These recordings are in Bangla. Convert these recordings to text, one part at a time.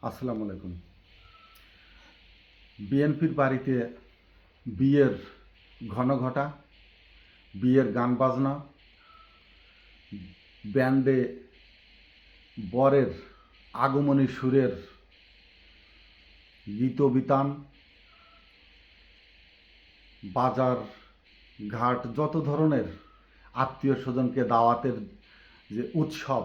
আসসালামু আলাইকুম। বিএনপির বাড়িতে বিয়ের ঘটা, বিয়ের গান বাজনা, ব্যান্ডে বরের আগমনী সুরের গীতবিতান, বাজার ঘাট, যত ধরনের আত্মীয় স্বজনকে দাওয়াতের যে উৎসব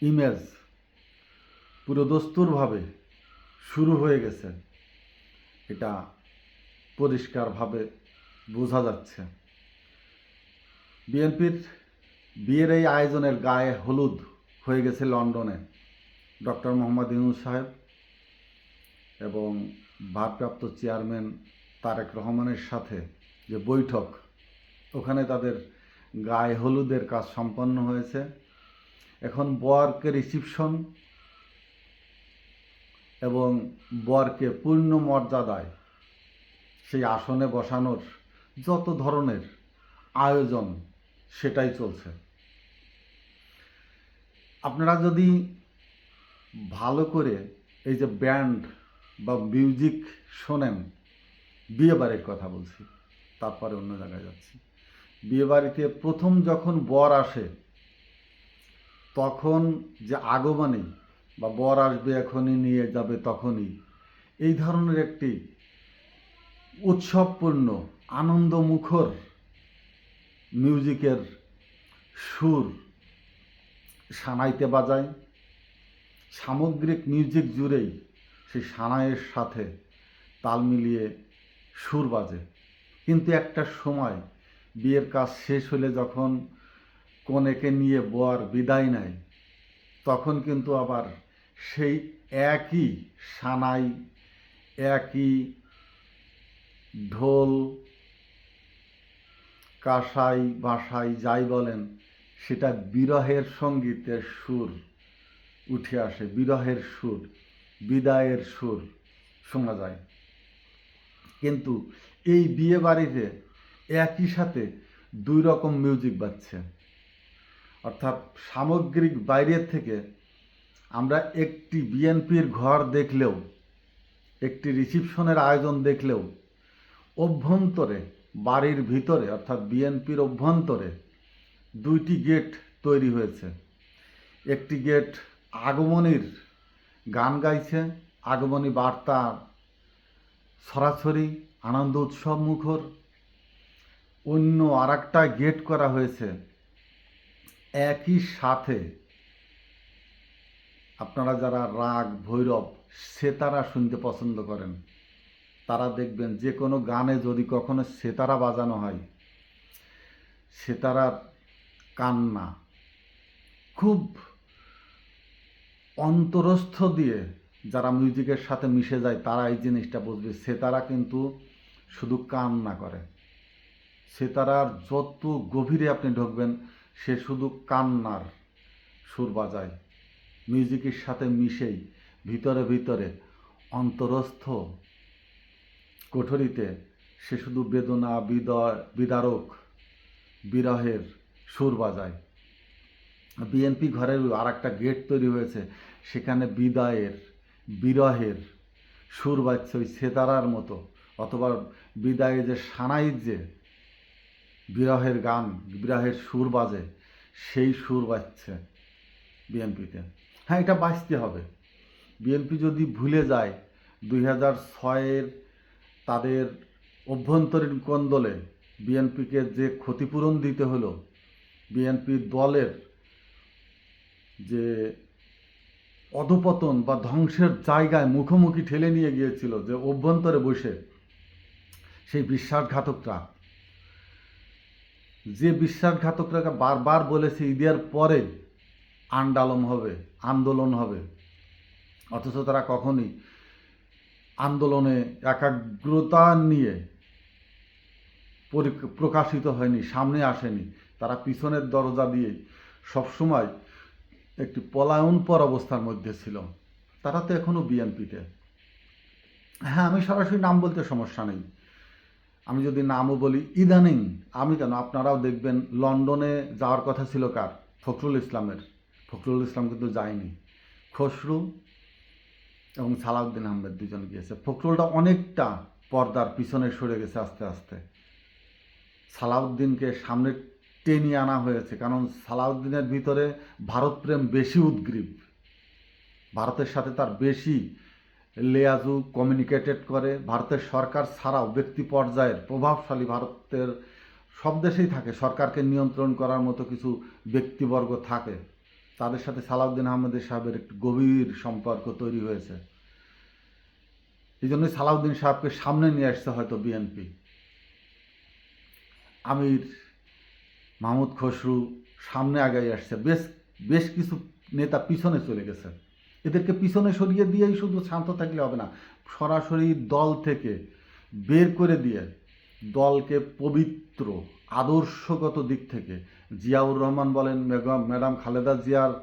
ইমেজ পুরো দস্তুরভাবে শুরু হয়ে গেছে, এটা পরিষ্কারভাবে বোঝা যাচ্ছে। বিএনপির বিয়ের এই আয়োজনের গায়ে হলুদ হয়ে গেছে লন্ডনে ডক্টর মোহাম্মদ ইউনূস সাহেব এবং ভারপ্রাপ্ত চেয়ারম্যান তারেক রহমানের সাথে যে বৈঠক, ওখানে তাদের গায়ে হলুদের কাজ সম্পন্ন হয়েছে। এখন বরকে রিসিপশন এবং বরকে পূর্ণ মর্যাদায় সেই আসনে বসানোর যত ধরনের আয়োজন সেটাই চলছে। আপনারা যদি ভালো করে এই যে ব্যান্ড বা মিউজিক শোনেন, বিয়ে বাড়ির কথা বলছি, তারপরে অন্য জায়গায় যাচ্ছি। বিয়ে বাড়িতে প্রথম যখন বর আসে তখন যে আগমনী বা বর আসবে এখনই নিয়ে যাবে তখনই, এই ধরনের একটি উৎসবপূর্ণ আনন্দমুখর মিউজিকের সুর সানাইতে বাজায়। সামগ্রিক মিউজিক জুড়েই সেই সানাইয়ের সাথে তাল মিলিয়ে সুর বাজে। কিন্তু একটা সময় বিয়ের কাজ শেষ হলে যখন কনেকে নিয়ে বর বিদায় নেয়, তখন কিন্তু আবার সেই একই সানাই, একই ঢোল, কাঁসাই, বাঁশাই যাই বলেন, সেটা বিরহের সঙ্গীতের সুর উঠে আসে, বিরহের সুর, বিদায়ের সুর শোনা যায়। কিন্তু এই বিয়ে বাড়িতে একই সাথে দুই রকম মিউজিক বাজছে, অর্থাৎ সামগ্রিক বাইরের থেকে আমরা একটি বিএনপির ঘর দেখলেও, একটি রিসিপশনের আয়োজন দেখলেও, অভ্যন্তরে বাড়ির ভিতরে অর্থাৎ বিএনপির অভ্যন্তরে দুইটি গেট তৈরি হয়েছে। একটি গেট আগমনীর গান গাইছে, আগমনী বার্তা ছড়াছড়ি, আনন্দ উৎসব মুখর। অন্য আর একটা গেট করা হয়েছে একই সাথে আপনারা যারা রাগ, ভৈরব, সেতারা শুনতে পছন্দ করেন, তারা দেখবেন যে কোনো গানে যদি কখনো সেতারা বাজানো হয়, সেতারার কান্না খুব অন্তরস্থ দিয়ে যারা মিউজিকের সাথে মিশে যায় তারা এই জিনিসটা বুঝবে। সেতারা কিন্তু শুধু কান্না করে, সেতারার যত গভীরে আপনি ঢুকবেন সে শুধু কান্নার সুর বাজায়। মিউজিকের সাথে মিশেই ভিতরে ভিতরে অন্তরস্থ কোঠরিতে সে শুধু বেদনা, বিদারক, বিরহের সুর বাজায়। বিএনপি ঘরের আর একটা গেট তৈরি হয়েছে, সেখানে বিদায়ের, বিরহের সুর বাজছে ওই সেতারার মতো, অথবা বিদায়ে যে সানাইর যে বিরহের গান, বিরহের সুর বাজে, সেই সুর বাজছে বিএনপিতে। হ্যাঁ, এটা বাঁচতে হবে। বিএনপি যদি ভুলে যায় 2006-এর তাদের অভ্যন্তরীণ কোন্দলে বিএনপিকে যে ক্ষতিপূরণ দিতে হলো, বিএনপি দলের যে অধপতন বা ধ্বংসের জায়গায় মুখোমুখি ঠেলে নিয়ে গিয়েছিল, যে অভ্যন্তরে বসে সেই বিশ্বাসঘাতকরা, যে বিশ্বাসঘাতকরা বারবার বলেছে ঈদের পরে আন্দোলন হবে, অথচ তারা কখনই আন্দোলনে একাগ্রতা নিয়ে প্রকাশিত হয়নি, সামনে আসেনি। তারা পিছনের দরজা দিয়ে সবসময় একটি পলায়নপর অবস্থার মধ্যে ছিল। তারা তো এখনও বিএনপিতে। হ্যাঁ, আমি সরাসরি নাম বলতে সমস্যা নেই, আমি যদি নামও বলি ইদানিং, আমি কেন, আপনারাও দেখবেন লন্ডনে যাওয়ার কথা ছিল কার, ফখরুল ইসলামের। ফখরুল ইসলাম কিন্তু যায়নি। খসরু এবং সালাউদ্দিন আহমেদ দুজন গিয়েছে। ফখরুলটা অনেকটা পর্দার পিছনে সরে গেছে আস্তে আস্তে। সালাউদ্দিনকে সামনে টেনে আনা হয়েছে, কারণ সালাউদ্দিনের ভিতরে ভারতপ্রেম বেশি উদ্গ্রীব, ভারতের সাথে তার বেশি লেয়াজু কমিউনিকেটেড করে। ভারতের সরকার ছাড়াও ব্যক্তি পর্যায়ের প্রভাবশালী, ভারতের সব দেশেই থাকে সরকারকে নিয়ন্ত্রণ করার মতো কিছু ব্যক্তিবর্গ থাকে, তাদের সাথে সালাউদ্দিন আহমেদের সাহেবের একটু গভীর সম্পর্ক তৈরি হয়েছে। এই জন্যই সালাউদ্দিন সাহেবকে সামনে নিয়ে আসছে হয়তো বিএনপি। আমির মাহমুদ খসরু সামনে আগাই আসছে, বেশ বেশ কিছু নেতা পিছনে চলে গেছে। এদেরকে পিছনে সরিয়ে দিয়েই শুধু শান্ত থাকলে হবে না, সরাসরি দল থেকে বের করে দিয়ে দলকে পবিত্র আদর্শগত দিক থেকে, জিয়াউর রহমান বলেন, ম্যাডাম খালেদা জিয়ার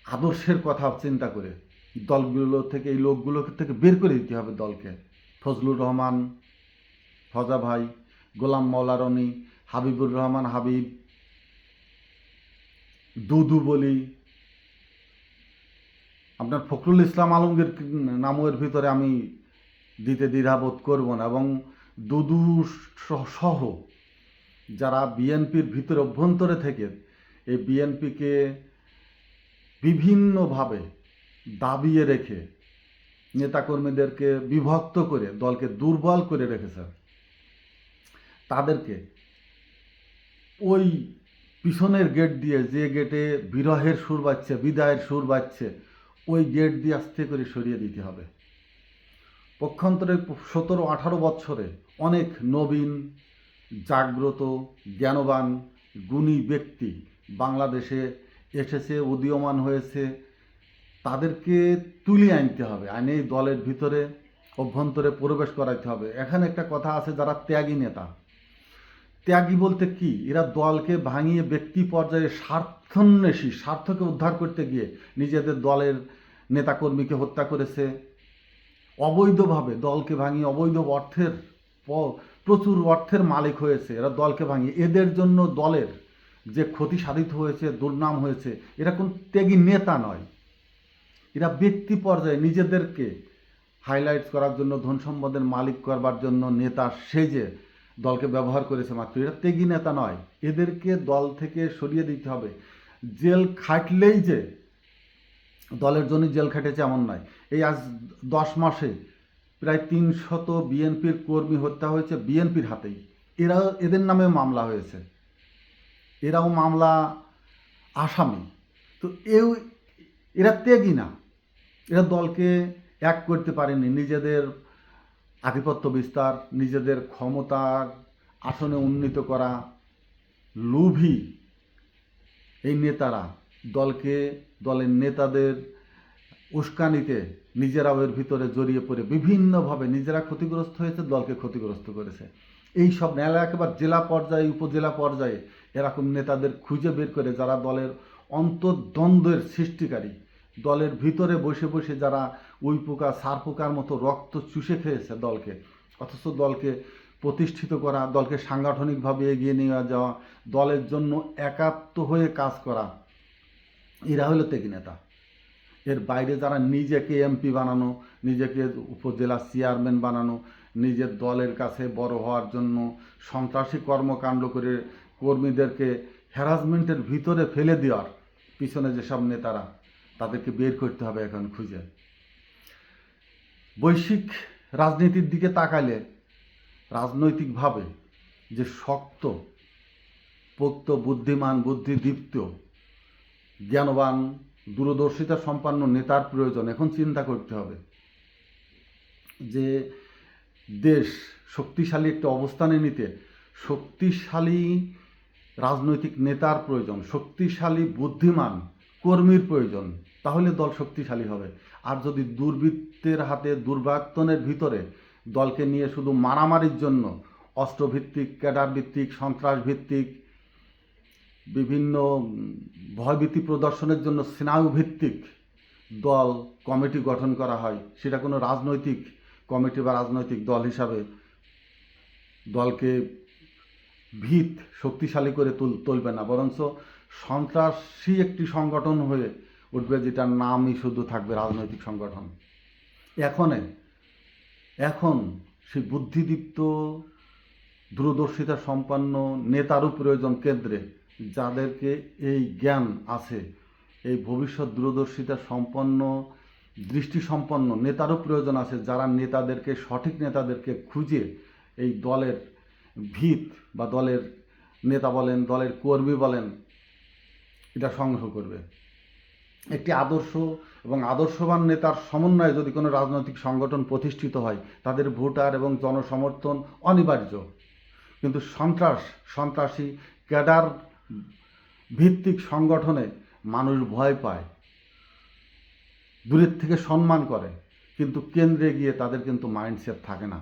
আদর্শের কথা চিন্তা করে দলগুলো থেকে, এই লোকগুলো থেকে বের করে দিতে হবে দলকে। ফজলুর রহমান ফজা ভাই, গোলাম মওলা রনি, হাবিবুর রহমান হাবিব, দুদু বলি, আপনার ফখরুল ইসলাম আলমগীর নামের ভিতরে আমি দিতে দ্বিধাবোধ করব না, এবং দুদু সহ যারা বিএনপির ভিতরে অভ্যন্তরে থেকে এই বিএনপিকে বিভিন্নভাবে দাবিয়ে রেখে নেতাকর্মীদেরকে বিভক্ত করে দলকে দুর্বল করে রেখেছে, তাদেরকে ওই পিছনের গেট দিয়ে, যে গেটে বিরহের সুর বাজছে, বিদায়ের সুর বাজছে, ওই গেট দিয়ে আস্তে করে সরিয়ে দিতে হবে। পক্ষান্তরে 17-18 বছরে অনেক নবীন, জাগ্রত, জ্ঞানবান, গুণী ব্যক্তি বাংলাদেশে এসেছে, উদীয়মান হয়েছে, তাদেরকে তুলে আনতে হবে, আইনে দলের ভিতরে অভ্যন্তরে প্রবেশ করাইতে হবে। এখানে একটা কথা আছে, যারা ত্যাগী নেতা, ত্যাগী বলতে কি, এরা দলকে ভাঙিয়ে ব্যক্তি পর্যায়ে স্বার্থান্বেষী, স্বার্থকে উদ্ধার করতে গিয়ে নিজেদের দলের নেতাকর্মীকে হত্যা করেছে, অবৈধভাবে দলকে ভাঙিয়ে অবৈধ অর্থের, প্রচুর অর্থের মালিক হয়েছে এরা দলকে ভাঙিয়ে। এদের জন্য দলের যে ক্ষতি সাধিত হয়েছে, দুর্নাম হয়েছে, এরা কোন ত্যাগী নেতা নয়, এরা ব্যক্তি পর্যায়ে নিজেদেরকে হাইলাইট করার জন্য, ধন সম্পদের মালিক করবার জন্য নেতা সেজে দলকে ব্যবহার করেছে মাত্র, এরা ত্যাগী নেতা নয়। এদেরকে দল থেকে সরিয়ে দিতে হবে। জেল খাটলেই যে দলের জন্য জেল খাটেছে এমন নয়। এই আজ 10 মাসে প্রায় 300 বিএনপির কর্মী হত্যা হয়েছে বিএনপির হাতেই, এদের নামে মামলা হয়েছে, এরাও মামলা আসামি। তো এরা ত্যাগী না, এরা দলকে এক করতে পারেনি, নিজেদের আধিপত্য বিস্তার, নিজেদের ক্ষমতার আসনে উন্নীত করা লোভী এই নেতারা দলকে, দলের নেতাদের উস্কানিতে নিজেরাও এর ভিতরে জড়িয়ে পড়ে বিভিন্নভাবে নিজেরা ক্ষতিগ্রস্ত হয়েছে, দলকে ক্ষতিগ্রস্ত করেছে। এই সব নেলা একেবারে জেলা পর্যায়ে, উপজেলা পর্যায়ে এরকম নেতাদের খুঁজে বের করে, যারা দলের অন্তর্দ্বন্দ্বের সৃষ্টিকারী, দলের ভিতরে বসে বসে যারা উই পোকা সার পোকার মতো রক্ত চুষে খেয়েছে দলকে, অথচ দলকে প্রতিষ্ঠিত করা, দলকে সাংগঠনিকভাবে এগিয়ে নিয়ে যাওয়া, দলের জন্য একাত্ম হয়ে কাজ করা, এরা হলো ত্যাগী নেতা। এর বাইরে যারা নিজেকে এমপি বানানো, নিজেকে উপজেলা চেয়ারম্যান বানানো, নিজের দলের কাছে বড় হওয়ার জন্য সন্ত্রাসী কর্মকাণ্ড করে কর্মীদেরকে হ্যারাসমেন্টের ভিতরে ফেলে দেওয়ার পিছনে যেসব নেতারা, তাদেরকে বের করতে হবে এখন খুঁজে। বৈশ্বিক রাজনীতির দিকে তাকালে রাজনৈতিকভাবে যে শক্ত, পোক্ত, বুদ্ধিমান, বুদ্ধিদীপ্ত, জ্ঞানবান, দূরদর্শিতা সম্পন্ন নেতার প্রয়োজন। এখন চিন্তা করতে হবে যে দেশ শক্তিশালী একটা অবস্থানে নিতে শক্তিশালী রাজনৈতিক নেতার প্রয়োজন, শক্তিশালী বুদ্ধিমান কর্মীর প্রয়োজন, তাহলে দল শক্তিশালী হবে। আর যদি দুর্বৃত্তের হাতে, দুর্বৃত্তনের ভিতরে দলকে নিয়ে শুধু মারামারির জন্য অস্ত্রভিত্তিক, ক্যাডার ভিত্তিক, সন্ত্রাস ভিত্তিক, বিভিন্ন ভয়ভীতি প্রদর্শনের জন্য স্নায়ুভিত্তিক দল কমিটি গঠন করা হয়, সেটা কোনো রাজনৈতিক কমিটি বা রাজনৈতিক দল হিসাবে দলকে ভিত শক্তিশালী করে তুলবে না, বরঞ্চ সন্ত্রাসী একটি সংগঠন হয়ে উঠবে, যেটার নামই শুধু থাকবে রাজনৈতিক সংগঠন। এখন সেই বুদ্ধিদীপ্ত দূরদর্শিতা সম্পন্ন নেতারও প্রয়োজন কেন্দ্রে, যাদেরকে এই জ্ঞান আছে। এই ভবিষ্যৎ দূরদর্শিতা সম্পন্ন দৃষ্টিসম্পন্ন নেতারও প্রয়োজন আছে, যারা সঠিক নেতাদেরকে খুঁজে এই দলের ভিত বা দলের নেতা বলেন, দলের কর্মী বলেন, এটা সংগ্রহ করবে। একটি আদর্শ এবং আদর্শবান নেতার সমন্বয়ে যদি কোনো রাজনৈতিক সংগঠন প্রতিষ্ঠিত হয়, তাদের ভোটার এবং জনসমর্থন অনিবার্য। কিন্তু সন্ত্রাসী ক্যাডার ভিত্তিক সংগঠনে মানুষ ভয় পায়, দূরের থেকে সম্মান করে, কিন্তু কেন্দ্রে গিয়ে তাদের কিন্তু মাইন্ডসেট থাকে না।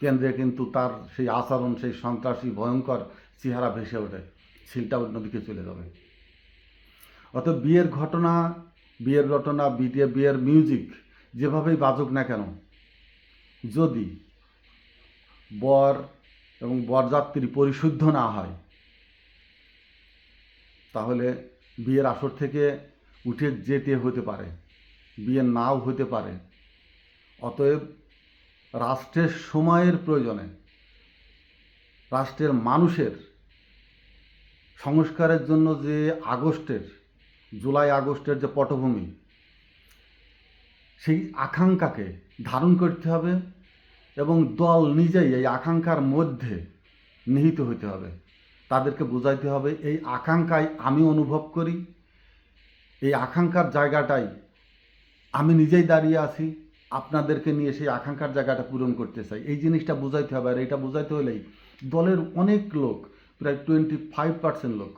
কেন্দ্রে কিন্তু তার সেই আচরণ, সেই সন্ত্রাসী ভয়ঙ্কর চেহারা ভেসে ওঠে, ছিলটা অন্যদিকে চলে যাবে। অর্থাৎ বিয়ের ঘটনা, বিয়ের মিউজিক যেভাবেই বাজুক না কেন, যদি বর এবং বরযাত্রী পরিশুদ্ধ না হয়, তাহলে বিয়ের আসর থেকে উঠে যেতে হতে পারে, বিয়ে নাও হতে পারে। অতএব রাষ্ট্রের সময়ের প্রয়োজনে, রাষ্ট্রের মানুষের সংস্কারের জন্য যে জুলাই আগস্টের যে পটভূমি, সেই আকাঙ্ক্ষাকে ধারণ করতে হবে এবং দল নিজেই এই আকাঙ্ক্ষার মধ্যে নিহিত হতে হবে। তাদেরকে বোঝাইতে হবে এই আকাঙ্ক্ষায় আমি অনুভব করি, এই আকাঙ্ক্ষার জায়গাটাই আমি নিজেই দাঁড়িয়ে আছি, আপনাদেরকে নিয়ে সেই আকাঙ্ক্ষার জায়গাটা পূরণ করতে চাই। এই জিনিসটা বোঝাইতে হবে। আর এইটা বোঝাইতে হলেই দলের অনেক লোক, প্রায় 25% লোক,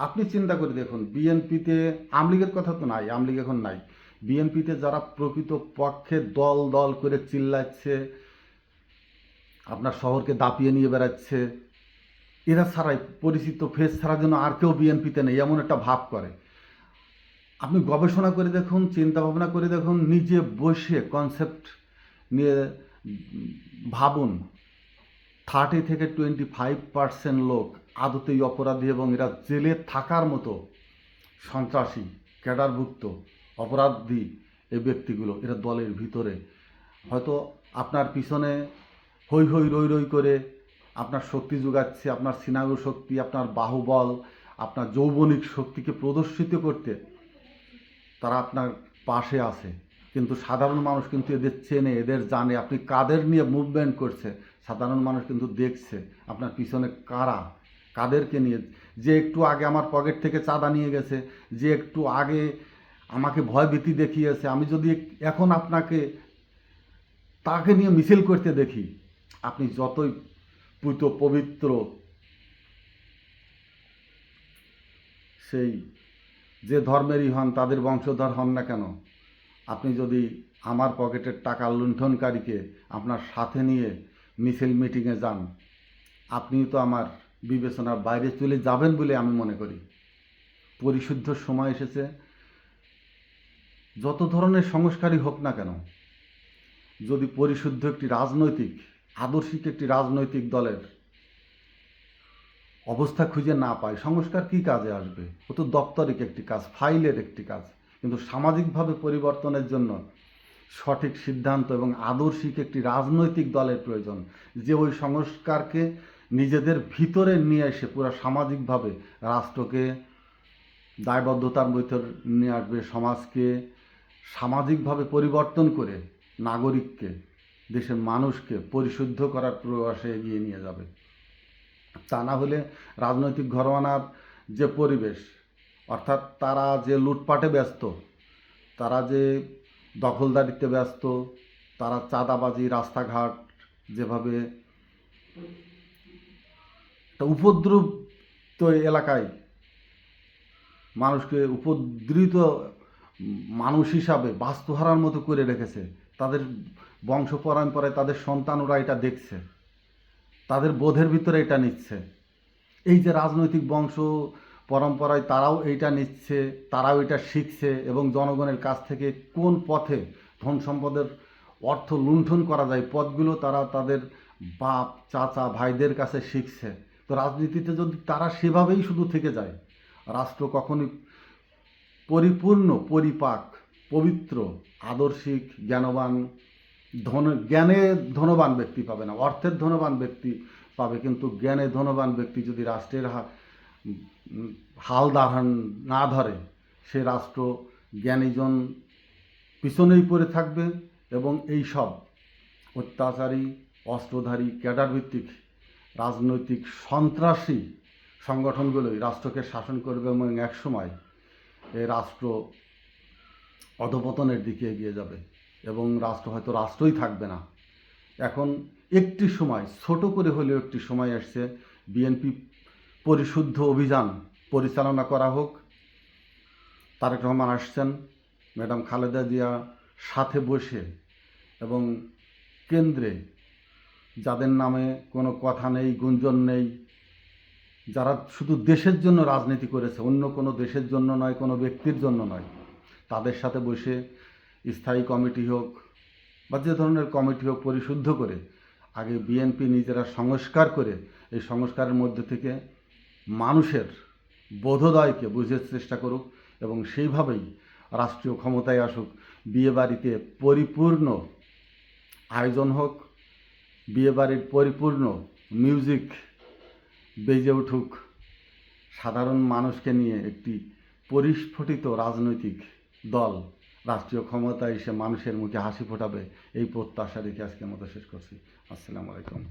আপনি চিন্তা করে দেখুন, বিএনপিতে, আমলিগের কথা তো নাই, আমলিগ এখন নাই, বিএনপিতে যারা প্রকৃত পক্ষে দল দল করে চিল্লাচ্ছে, আপনার শহরকে দাপিয়ে নিয়ে বেড়াচ্ছে, এরা ছাড়াই, পরিচিত ফেস ছাড়া যেন আর কেউ বিএনপিতে নেই, এমন একটা ভাব করে। আপনি গবেষণা করে দেখুন, চিন্তা ভাবনা করে দেখুন, নিজে বসে কনসেপ্ট নিয়ে ভাবুন, 30 থেকে 25% লোক আদতেই অপরাধী, এবং এরা জেলে থাকার মতো সন্ত্রাসী, ক্যাডারভুক্ত অপরাধী এই ব্যক্তিগুলো, এরা দলের ভিতরে হয়তো আপনার পিছনে হই হই রই রই করে আপনার শক্তি যোগাচ্ছে, আপনার সিনাগো শক্তি, আপনার বাহুবল, আপনার যৌবনিক শক্তিকে প্রদর্শিত করতে তারা আপনার পাশে আছে। কিন্তু সাধারণ মানুষ কিন্তু এদের চেনে, এদের জানে আপনি কাদের নিয়ে মুভমেন্ট করছে। সাধারণ মানুষ কিন্তু দেখছে আপনার পিছনে কাদেরকে নিয়ে। যে একটু আগে আমার পকেট থেকে চাঁদা নিয়ে গেছে, যে একটু আগে আমাকে ভয়ভীতি দেখিয়েছে, আমি যদি এখন আপনাকে তাকে নিয়ে মিছিল করতে দেখি, আপনি যতই পবিত্র সেই যে ধর্মেরই হন, তাদের বংশধর হন না কেন, আপনি যদি আমার পকেটের টাকা লুণ্ঠনকারীকে আপনার সাথে নিয়ে মিছিল মিটিংয়ে যান, আপনি তো আমার বিবেচনার বাইরে চলে যাবেন বলে আমি মনে করি। পরিশুদ্ধ সময় এসেছে। যত ধরনের সংস্কারই হোক না কেন, যদি পরিশুদ্ধ একটি আদর্শিক একটি রাজনৈতিক দলের অবস্থা খুঁজে না পায়, সংস্কার কী কাজে আসবে? ও তো দপ্তরিক একটি কাজ, ফাইলের একটি কাজ। কিন্তু সামাজিকভাবে পরিবর্তনের জন্য সঠিক সিদ্ধান্ত এবং আদর্শিক একটি রাজনৈতিক দলের প্রয়োজন, যে ওই সংস্কারকে নিজেদের ভিতরে নিয়ে এসে পুরো সামাজিকভাবে রাষ্ট্রকে দায়বদ্ধতার ভিতর নিয়ে আসবে, সমাজকে সামাজিকভাবে পরিবর্তন করে নাগরিককে, দেশের মানুষকে পরিশুদ্ধ করার প্রয়াসে এগিয়ে নিয়ে যাবে। তা না হলে রাজনৈতিক ঘরানার যে পরিবেশ, অর্থাৎ তারা যে লুটপাটে ব্যস্ত, তারা যে দখলদারিতে ব্যস্ত, তারা চাঁদাবাজি, রাস্তাঘাট যেভাবে উপদ্রুত এলাকায় মানুষকে উপদ্রুত মানুষ হিসাবে বাস্তুহারার মতো করে রেখেছে, তাদের বংশ পরম্পরায় তাদের সন্তানরা এটা দেখছে, তাদের বোধের ভিতরে এটা নিচ্ছে। এই যে রাজনৈতিক বংশ পরম্পরায় তারাও এইটা নিচ্ছে, তারাও এটা শিখছে, এবং জনগণের কাছ থেকে কোন পথে ধন সম্পদের অর্থ লুণ্ঠন করা যায়, পথগুলো তারা তাদের বাপ, চাচা, ভাইদের কাছে শিখছে। তো রাজনীতিতে যদি তারা সেভাবেই শুধু থেকে যায়, রাষ্ট্র কখনোই পরিপূর্ণ, পরিপাক, পবিত্র, আদর্শিক, জ্ঞানবান জ্ঞানে ধনবান ব্যক্তি পাবে না, অর্থের ধনবান ব্যক্তি পাবে, কিন্তু জ্ঞানে ধনবান ব্যক্তি যদি রাষ্ট্রের হাল না ধরে, সে রাষ্ট্র জ্ঞানীজন পিছনেই পড়ে থাকবে এবং এই সব অত্যাচারী, অস্ত্রধারী, ক্যাডার ভিত্তিক রাজনৈতিক সন্ত্রাসী সংগঠনগুলোই রাষ্ট্রকে শাসন করবে এবং একসময় এই রাষ্ট্র অধপতনের দিকে এগিয়ে যাবে এবং রাষ্ট্র হয়তো রাষ্ট্রই থাকবে না। এখন একটি সময়, ছোট করে হলেও একটি সময় আসছে, বিএনপি পরিশুদ্ধ অভিযান পরিচালনা করা হোক। তারেক রহমান আসছেন, ম্যাডাম খালেদা জিয়া সাথে বসে এবং কেন্দ্রে যাদের নামে কোনো কথা নেই, গুঞ্জন নেই, যারা শুধু দেশের জন্য রাজনীতি করেছে, অন্য কোনো দেশের জন্য নয়, কোনো ব্যক্তির জন্য নয়, তাদের সাথে বসে স্থায়ী কমিটি হোক বা যে ধরনের কমিটি হোক, পরিশুদ্ধ করে আগে বিএনপি নিজেরা সংস্কার করে এই সংস্কারের মধ্যে থেকে মানুষের বোধোদয়কে বুঝার চেষ্টা করুক এবং সেইভাবেই রাষ্ট্রীয় ক্ষমতায় আসুক। বিয়েবাড়িতে পরিপূর্ণ আয়োজন হোক, বিয়েবাড়ির পরিপূর্ণ মিউজিক বেজে উঠুক, সাধারণ মানুষকে নিয়ে একটি পরিস্ফুটিত রাজনৈতিক দল রাষ্ট্রীয় ক্ষমতায় এসে মানুষের মুখে হাসি ফোটাবে, এই প্রত্যাশা রেখে আজকের মতো শেষ করছি। আসসালামু আলাইকুম।